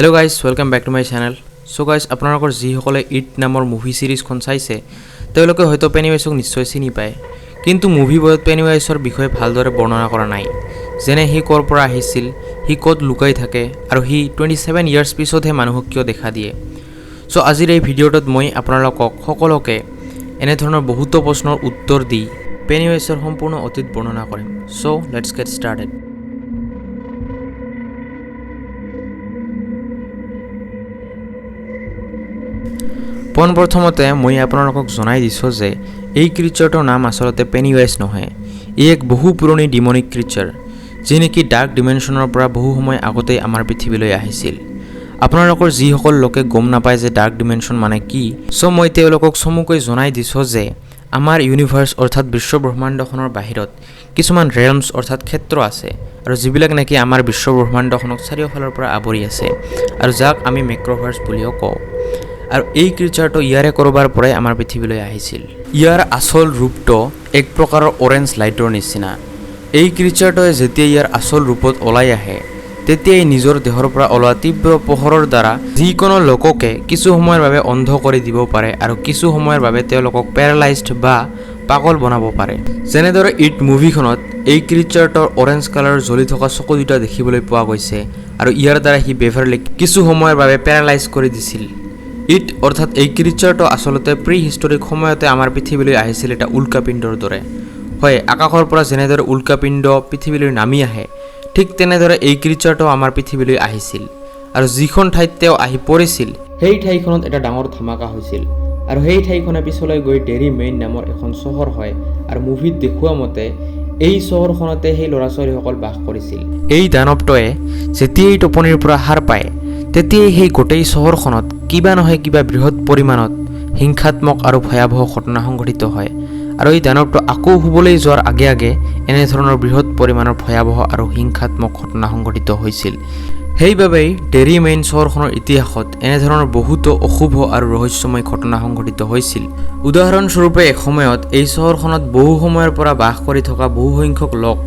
Hello guys, welcome back to my channel. So guys, আপোনালোকৰ যিসকলে it নামৰ movie সিৰিজখন চাইছে তেওঁলোকে হয়তো পেনিৱাইছক নিশ্চয় চিনি পায় কিন্তু মুভিবোৰত পেনিৱাইছৰ বিষয়ে ভালদৰে বৰ্ণনা কৰা নাই যেনে হি কৰ পৰা আহিছিল হি ক'ত লুকাই থাকে আৰু হি 27 ইয়াৰ্ছ পিছতহে মানুহক কিয় দেখা দিয়ে সো আজিৰ এই ভিডিঅ'টোত মই আপোনালোকক সকলোকে এনে ধৰণৰ বহুতো প্ৰশ্নৰ উত্তৰ দি পেনিৱাইছৰ সম্পূৰ্ণ অতীত বৰ্ণনা কৰিম সো লেটস গেট ষ্টাৰ্টেড পোনপ্ৰথমতে মই আপোনালোকক জনাই দিছো যে এই ক্ৰিচাৰটোৰ নাম আসলতে পেনিৱাইজ নহয় ই এক বহু পুৰণি ডিমনিক ক্ৰিচাৰ যি নেকি ডাৰ্ক ডিমেনশ্যনৰ পৰা বহু সময় আগতে আমাৰ পৃথিৱীলৈ আহিছিল আপোনালোকৰ যিসকল লোকে গম নাপায় যে ডাৰ্ক ডিমেনশ্যন মানে কি সো মই তেওঁলোকক চমুকৈ জনাই দিছো যে আমাৰ ইউনিভাৰ্ছ অৰ্থাৎ বিশ্ব ব্ৰহ্মাণ্ডখনৰ বাহিৰত কিছুমান ৰেলমছ অৰ্থাৎ ক্ষেত্ৰ আছে আৰু যিবিলাক নেকি আমাৰ বিশ্ব ব্ৰহ্মাণ্ডখনক চাৰিওফালৰ পৰা আৱৰি আছে আৰু যাক আমি মেক্ৰভাৰ্ছ বুলিও কওঁ আৰু এই ক্ৰিচাৰটো ইয়াৰে কৰবাৰ পৰাই আমাৰ পৃথিৱীলৈ আহিছিল ইয়াৰ আসল ৰূপটো এক প্ৰকাৰৰ অৰেঞ্জ লাইটৰ নিচিনা এই ক্ৰিচাৰটোৱে যেতিয়া ইয়াৰ আসল ৰূপত ওলাই আহে তেতিয়াই নিজৰ দেহৰ পৰা ওলোৱা তীব্ৰ পোহৰৰ দ্বাৰা যিকোনো লোককে কিছু সময়ৰ বাবে অন্ধ কৰি দিব পাৰে আৰু কিছু সময়ৰ বাবে তেওঁলোকক পেৰালাইজড বা পাগল বনাব পাৰে যেনেদৰে ইট মুভিখনত এই ক্ৰিচাৰটোৰ অৰেঞ্জ কালাৰ জ্বলি থকা চকু দুটা দেখিবলৈ পোৱা গৈছে আৰু ইয়াৰ দ্বাৰা হি বেভাৰলিক কিছু সময়ৰ বাবে পেৰালাইজ কৰি দিছিল ইট অৰ্থাৎ এই ক্ৰিচাৰটো আসলতে প্ৰি হিষ্টৰিক সময়তে আমাৰ পৃথিৱীলৈ আহিছিল এটা উল্কাপিণ্ডৰ দৰে হয় আকাশৰ পৰা যেনেদৰে উল্কাপিণ্ড পৃথিৱীলৈ নামি আহে ঠিক তেনেদৰে এই ক্ৰিচাৰটো আমাৰ পৃথিৱীলৈ আহিছিল আৰু যিখন ঠাইত তেওঁ আহি পৰিছিল সেই ঠাইখনত এটা ডাঙৰ ধামাকা হৈছিল আৰু সেই ঠাইখনে পিছলৈ গৈ ডেৰি মেইন নামৰ এখন চহৰ হয় আৰু মুভিত দেখুওৱা মতে এই চহৰখনতে সেই ল'ৰা ছোৱালীসকল বাস কৰিছিল এই দানৱটোৱে যেতিয়াই টোপনিৰ পৰা সাৰ পায় তেতিয়াই সেই গোটেই চহৰখনত কিবা নহয় কিবা বৃহৎ পৰিমাণত হিংসাত্মক আৰু ভয়াৱহ ঘটনা সংঘটিত হয় আৰু এই দানৱটো আকৌ শুবলৈ যোৱাৰ আগে আগে এনে ধৰণৰ বৃহৎ পৰিমাণৰ ভয়াৱহ আৰু হিংসাত্মক ঘটনা সংঘটিত হৈছিল সেইবাবেই ডেৰি মেইন চহৰখনৰ ইতিহাসত এনে ধৰণৰ বহুতো অশুভ আৰু ৰহস্যময় ঘটনা সংঘটিত হৈছিল উদাহৰণস্বৰূপে এসময়ত এই চহৰখনত বহু সময়ৰ পৰা বাস কৰি থকা বহু সংখ্যক লোক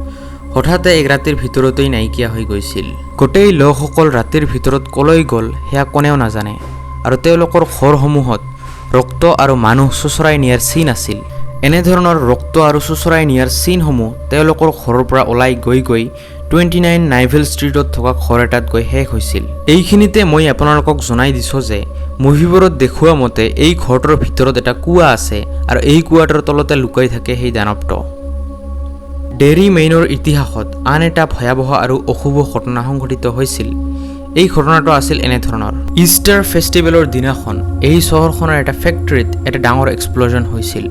হঠাতে এক ৰাতিৰ ভিতৰতেই নাইকিয়া হৈ গৈছিল গোটেই লোকসকল ৰাতিৰ ভিতৰত কলৈ গ'ল সেয়া কোনেও নাজানে আৰু তেওঁলোকৰ ঘৰসমূহত ৰক্ত আৰু মানুহ চুচৰাই নিয়াৰ চিন আছিল এনেধৰণৰ ৰক্ত আৰু চুচৰাই নিয়াৰ চিনসমূহ তেওঁলোকৰ ঘৰৰ পৰা ওলাই গৈ 29 নাইভেল ষ্ট্ৰীটত থকা ঘৰ এটাত গৈ শেষ হৈছিল এইখিনিতে মই আপোনালোকক জনাই দিছো যে মুভিবোৰত দেখুওৱা মতে এই ঘৰটোৰ ভিতৰত এটা কুঁৱা আছে আৰু এই কুঁৱাটোৰ তলতে লুকাই থাকে সেই দানৱটো ডেৰি মেইনৰ ইতিহাসত আন এটা ভয়াৱহ আৰু অশুভ ঘটনা সংঘটিত হৈছিল এই ঘটনাটো আছিল এনে ধৰণৰ ইষ্টাৰ ফেষ্টিভেলৰ দিনাখন এই চহৰখনৰ এটা ফেক্টৰীত এটা ডাঙৰ এক্সপ্ল'জন হৈছিল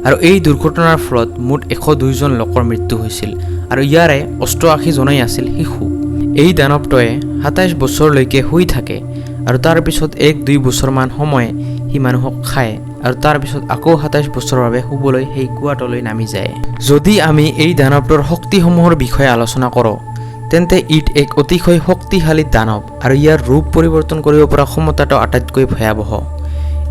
আৰু এই দুৰ্ঘটনাৰ ফলত মুঠ 102 জন লোকৰ মৃত্যু হৈছিল আৰু ইয়াৰে 88 জনেই আছিল শিশু এই দানৱটোৱে 27 বছৰলৈকে শুই থাকে আৰু তাৰ পিছত 1-2 বছৰমান সময় সি মানুহক খায় আৰু তাৰ পিছত আকৌ 27 বছৰৰ বাবে শুবলৈ সেই কুৱাটোলৈ নামি যায় যদি আমি এই দানৱটোৰ শক্তিসমূহৰ বিষয়ে আলোচনা কৰোঁ তেন্তে ইট এক অতিশয় শক্তিশালী দানৱ আৰু ইয়াৰ ৰূপ পৰিৱৰ্তন কৰিব পৰা ক্ষমতাটো আটাইতকৈ ভয়াৱহ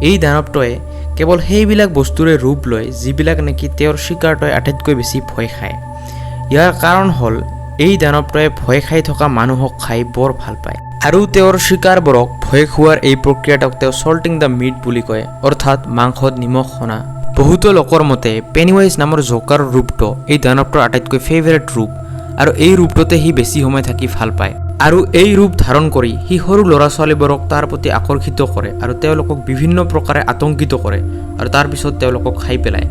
এই দানৱটোৱে কেৱল সেইবিলাক বস্তুৰে ৰূপ লয় যিবিলাক নেকি তেওঁৰ শিকাৰটোৱে আটাইতকৈ বেছি ভয় খায় ইয়াৰ কাৰণ হ'ল এই দানৱটোৱে ভয় খাই থকা মানুহক খাই বৰ ভাল পায় আৰু তেওঁৰ শিকাৰবোৰক ভয় খোৱাৰ এই প্ৰক্ৰিয়াটোক তেওঁ সল্টিং দ্য মিট বুলি কয় অৰ্থাৎ মাংসত নিমখ সনা বহুতো লোকৰ মতে পেনিৱাইজ নামৰ জোকাৰ ৰূপটো এই দানৱটোৰ আটাইতকৈ ফেভাৰিট ৰূপ আৰু এই ৰূপটোতে সি বেছি সময় থাকি ভাল পায় আৰু এই ৰূপ ধাৰণ কৰি সি সৰু ল'ৰা ছোৱালীবোৰক তাৰ প্ৰতি আকৰ্ষিত কৰে আৰু তেওঁলোকক বিভিন্ন প্ৰকাৰে আতংকিত কৰে আৰু তাৰ পিছত তেওঁলোকক খাই পেলায়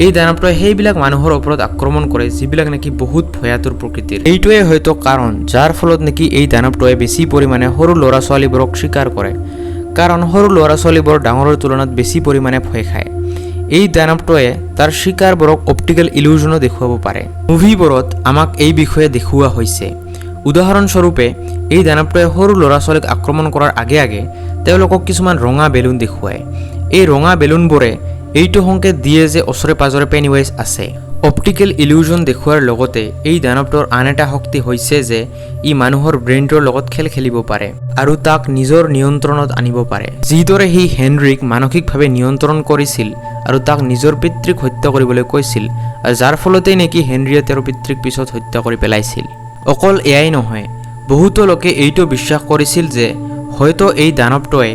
এই দানৱটোৱে সেইবিলাক মানুহৰ ওপৰত আক্ৰমণ কৰে যিবিলাক নেকি বহুত ভয়াতুৰ প্ৰকৃতিৰ এইটোৱে হয়তো কাৰণ যাৰ ফলত নেকি এই দানৱটোৱে বেছি পৰিমাণে সৰু ল'ৰা ছোৱালীবোৰক শিকাৰ কৰে কাৰণ সৰু ল'ৰা ছোৱালীবোৰ ডাঙৰৰ তুলনাত বেছি পৰিমাণে ভয় খায় এই দানৱটোৱে তাৰ শিকাৰবোৰক অপটিকেল ইলিউজনো দেখুৱাব পাৰে মুভিবোৰত আমাক এই বিষয়ে দেখুওৱা হৈছে উদাহৰণস্বৰূপে এই দানৱটোৱে সৰু ল'ৰা ছোৱালীক আক্ৰমণ কৰাৰ আগে আগে তেওঁলোকক কিছুমান ৰঙা বেলুন দেখুৱায় এই ৰঙা বেলুনবোৰে এইটো সংকেত দিয়ে যে ওচৰে পাজৰে পেনিৱাইজ আছে অপটিকেল ইলিউজন দেখুৱাৰ লগতে এই দানৱটোৰ আন এটা শক্তি হৈছে যে ই মানুহৰ ব্ৰেইনটোৰ লগত খেল খেলিব পাৰে আৰু তাক নিজৰ নিয়ন্ত্ৰণত আনিব পাৰে যিদৰে সি হেনৰিক মানসিকভাৱে নিয়ন্ত্ৰণ কৰিছিল আৰু তাক নিজৰ পিতৃক হত্যা কৰিবলৈ কৈছিল আৰু যাৰ ফলতেই নেকি হেনৰিয়ে তেওঁৰ পিতৃক পিছত হত্যা কৰি পেলাইছিল অকল এয়াই নহয় বহুতো লোকে এইটো বিশ্বাস কৰিছিল যে হয়তো এই দানৱটোৱে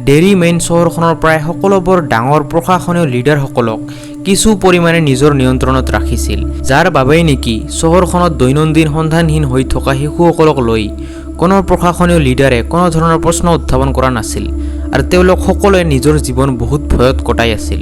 ডেৰী মেইন চহৰখনৰ প্ৰায় সকলোবোৰ ডাঙৰ প্ৰশাসনীয় লিডাৰসকলক কিছু পৰিমাণে নিজৰ নিয়ন্ত্ৰণত ৰাখিছিল, যাৰ বাবেই নেকি চহৰখনত দৈনন্দিন সন্ধানহীন হৈ থকা শিশুসকলক লৈ কোনো প্ৰশাসনীয় লিডাৰে কোনো ধৰণৰ প্ৰশ্ন উত্থাপন কৰা নাছিল আৰু তেওঁলোক সকলোৱে নিজৰ জীৱন বহুত ভয়ত কটাই আছিল।